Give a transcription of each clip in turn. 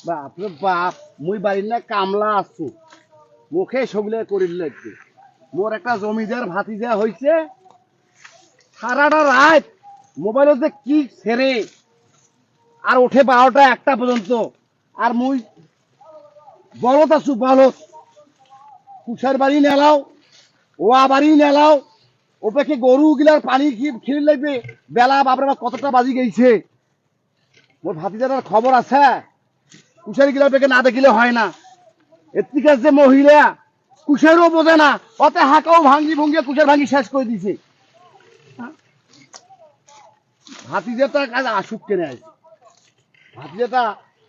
বাপরে বাপ, মুই বাড়ির না কামলা আসছো, মুখে সবলে করিল লাগবে। মোর একটা জমিদার ভাতিজা হইছে, সারাটা রাত মোবাইলত যে কি ছেড়ে আর ওঠে 12টা 1টা পর্যন্ত। আর মুই বলত আছো বলত, কুষার বাড়ি নেলাও, ওয়া বাড়ি নেলাও, ওপেকে গরু গিলার পানি খিল লাগবে। বেলা বাপরে বাপ কতটা বাজি গেছে। মোর ভাতিজাটার খবর আছে, কুষারি গিলার পেকে না দেখিলে হয় না। এদিকে যে মহিলা কুষারও বোঝে না, অতে হাঁকাও ভাঙ্গি ভঙ্গিয়ে কুষার ভাঙ্গি শেষ করে দিছে। ভাতিজাটা কাজ আসুক কেনে আছে, ভাতিজাটা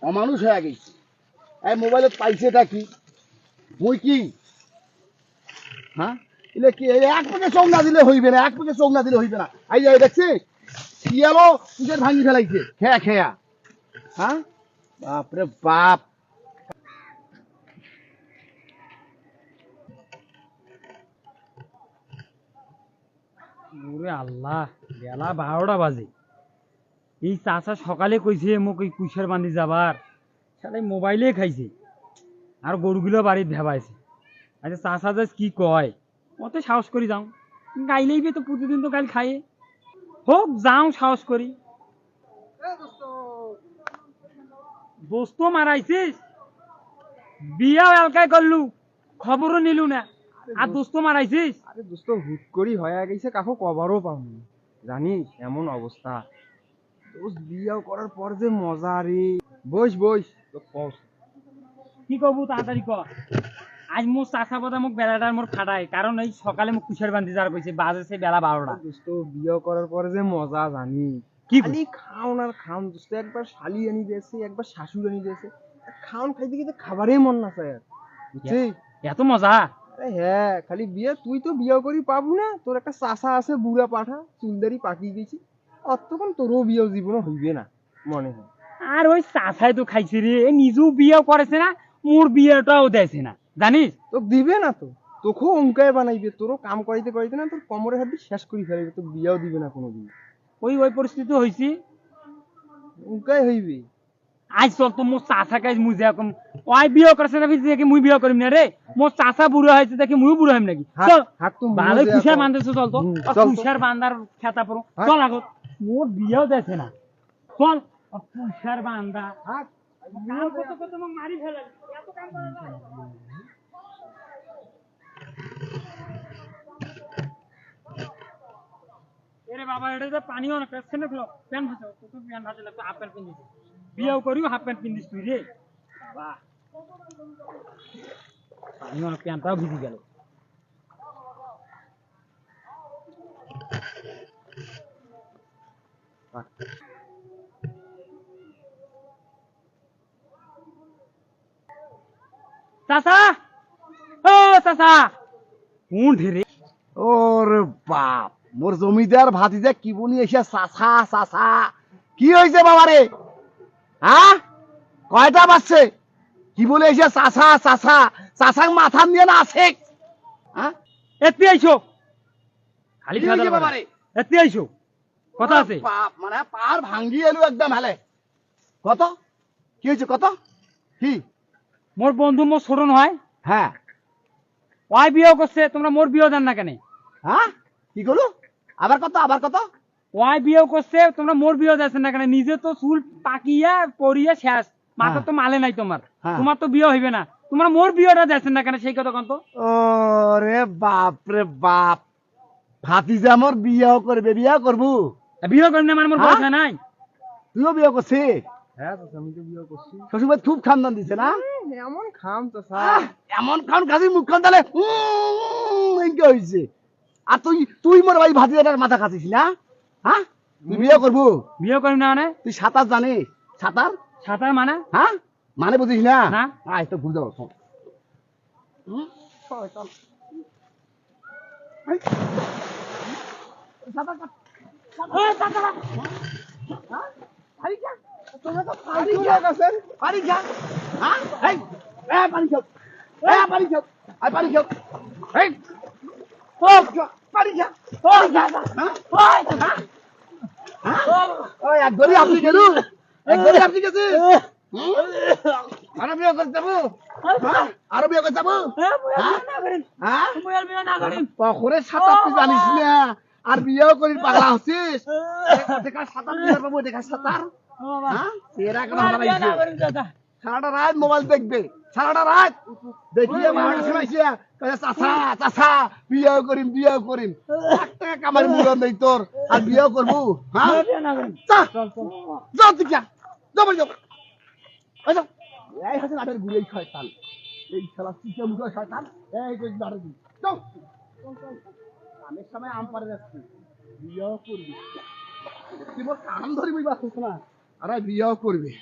অমানুষ হয়ে গেছে। এই মোবাইলত পাইছেটা কি, মুই কি হ্যাঁ এলে কি এক পেকে চোখ না দিলে হইবে না, এক পেকে চোখ না দিলে হইবে না। এই যে দেখছি শিয়ালো কুষার ভাঙ্গি ফেলাইছে খেয়া খেয়া। হ্যাঁ বাপরে বাপ। ওরে আল্লাহ, বেলা 12টা বাজে। এই চাচা সকালে কইছে মোক এই কুষার বান্ধি যাবার, সাথে মোবাইলে খাইছে আর গরুগুলো বাড়িতে ভেবাইছে। আচ্ছা চাচা যে কি কয়, অত সাহস করি যাও, গাইলেই তো প্রতিদিন তো গাইল খাইয়ে হোক, যাও সাহস করি। দোস্ত মারাইছিস, বিয়াও এলকাই করলু, খবরও নিলু না, আর দোস্ত মারাইছিস। আরে দোস্ত হুট করি হয়ে গেছে, কাকু কভারও পাবনি, জানিস এমন অবস্থা। দোস্ত বিয়াও করার পর যে মজা রে। বস বস তো কস। কি কবু তাড়াতাড়ি ক। আজ মোর চাচা কথা মোক বেলাটার মোর ফাটাই, কারণ এই সকালে মোক কুষার বান্ধি যার কইছে, বাজেছে বেলা 12টা। দোস্ত বিয়া করার পরে যে মজা জানি কি খালি খাওন আর খাওন। দোস্ত একবার শালি আনি দিয়েছে, একবার শাশুড় আনি দিয়েছে, খাওন খাইতে খেতে খাবারই মন না চায়, বুঝছিস? এত মজা। আরে হ্যাঁ, খালি বিয়ে তুই তো বিয়ে করি পাবো না, তোর একটা চাচা আছে বুড়া পাঠা, চুলদারি পাকিয়ে গেছি, অতক্ষণ তোরও বিয়ে জীবনে হইবে না মনে হয়। আর ওই চাচাই তো খাইছে রে, নিজেও বিয়েও করেছে না, মোর বিয়েটাও দেয়ছে না, জানিস? তো দিবে না, তো তোকেও অঙ্কায় বানাইবে, তোরও কাম করাইতে করাইতে না তোর কোমরের হাড্ডি শেষ করে ফেলবে, তো বিয়েও দিবে না কোনোদিন। ওই পরিস্থিতি হয়েছি। অঙ্কায় হইবে। আজ চল তো মোর চাচা কাজ মুই যেরকম ওই বিয়ে করেছে না, দেখি মুই বিয়ে করিম না রে। মোর চাচা বুড়ো হয়েছে দেখি মুই বুড়ো হইম নাকি? চল ভালো কুষার বান্ধাছো, চল তো কুষার বান্ধার খেতা পড়ো, চল আগত। মোর বিয়েও দেখে না, চল কুষার বান্ধা মারি ফেলে এত কাম করে না। এরে বাবা, এটা তো পানি অনেক ছেলে গুলো প্যান্ট ভাসে, তুই প্যান্ট ভাসে লাগবে, হাফ প্যান্ট পিন্দিস, বিয়েও করিও হাফ প্যান্ট পিন্দিস তুই রে। বাহ, পানি অনেক প্যান্টটাও ভিজে গেল। চাচা, ও চাচা, কোন ঢেরে? ওরে বাপ, মোর জমিদার ভাতিজা কি বলি এসে চাচা চাচা। কি হয়েছে বাবারে? হ্যাঁ কয়টা বাজছে? কি বলে এসে চাচা চাচা, চাচাক মাথা নিয়ে না আছে? হ্যাঁ এতে আইছো খালি কি হয়েছে বাবারে? এতে আইছো, কথা আছে। বাপ মানে পার ভাঙ্গি এলু একদম হেলে। কত কি হয়েছে কত? কি? মোর বন্ধু মোর ছোট নয়, হ্যাঁ ওই বিয়ে করছে, তোমরা মোর বিয়ে দেন না কেন? হ্যাঁ কি করলো? আবার কত আবার কত? ওই বিয়ে করছে, তোমরা মোর বিয়ে দিচ্ছেন না কেন? নিজে তো চুল পাকিয়া পরিয়া শেষ, মাথা তো মালে নাই তোমার, তোমার তো বিয়ে হইবে না, তোমরা মোর বিয়েটা দিচ্ছেন না কেন? সেই কথা কন তো। ওরে বাপ রে বাপ, ভাতিজা মোর বিয়েও করবে, বিয়ে করবো? বিয়ে করেন না মানে মোর পয়সা নাই? তুইও বিয়ে করছিস? হ্যাঁ চাচা, আমি তো বিয়ে করছি। শ্বশুরবাড়ি খুব খামদান দিছে না? এমন খাম চাচা, এমন খান খাসি মুখখান তাহলে কি হয়েছে? আর তুই তুই মোর ভাই ভাতিজাটার মাথা খাচ্ছিস না? হ্যাঁ তুই বিয়ে করবো? বিয়ে করেন না মানে? তুই সাঁতার জানিস? সাঁতার সাঁতার মানে? হ্যাঁ মানে বুঝিস না? না। আয় তো ঘুরে যাবো, চল চল। সাঁতার কাট, সাঁতার কাট। হ্যাঁ? পারি যা। তোমরা তো পারি যা। পারি যা। হ্যাঁ? এই, পানি খাও। পানি খাও। পানি খাও। এই, পানি খা। পানি খা। হ্যাঁ? হ্যাঁ? ওই এক ধরি আপনি গেলু, এক ধরি আপনি গেছে। আরো বিয়ে করে যাবো হ্যাঁ? আরো বিয়ে করে যাবো হ্যাঁ কখনো সাঁতার তুই জানিস না আর বিয়েও করি পাগলা হচ্ছিস দেখা সাঁতার বিয়ে পাবো দেখা সাঁতার হ্যাঁ এরা কেন হারাইছে সারাটা রাত মোবাইল দেখবে সারাটা রাত দেখিয়ে মার শোনাইছে চাচা চাচা বিয়েও করিম এক টাকা কামাই মূল্য নেই তোর আর বিয়েও করবো হ্যাঁ যাও তুই যা যাবো যাও এই হচ্ছে নাটের ঘুরে শয়তান এই খেলা চিঠে মুখে শয়তান এই যে নাটের ঘুরে যাও আমের সময় আম পারে যাচ্ছি বিয়েও করবি তুই মোর কাম ধরিবি বাসিস না আরে বিয়েও করবি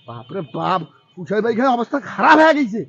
বাপরে বাপ কুশাই ভাই অবস্থা খারাপ হয়ে গেছে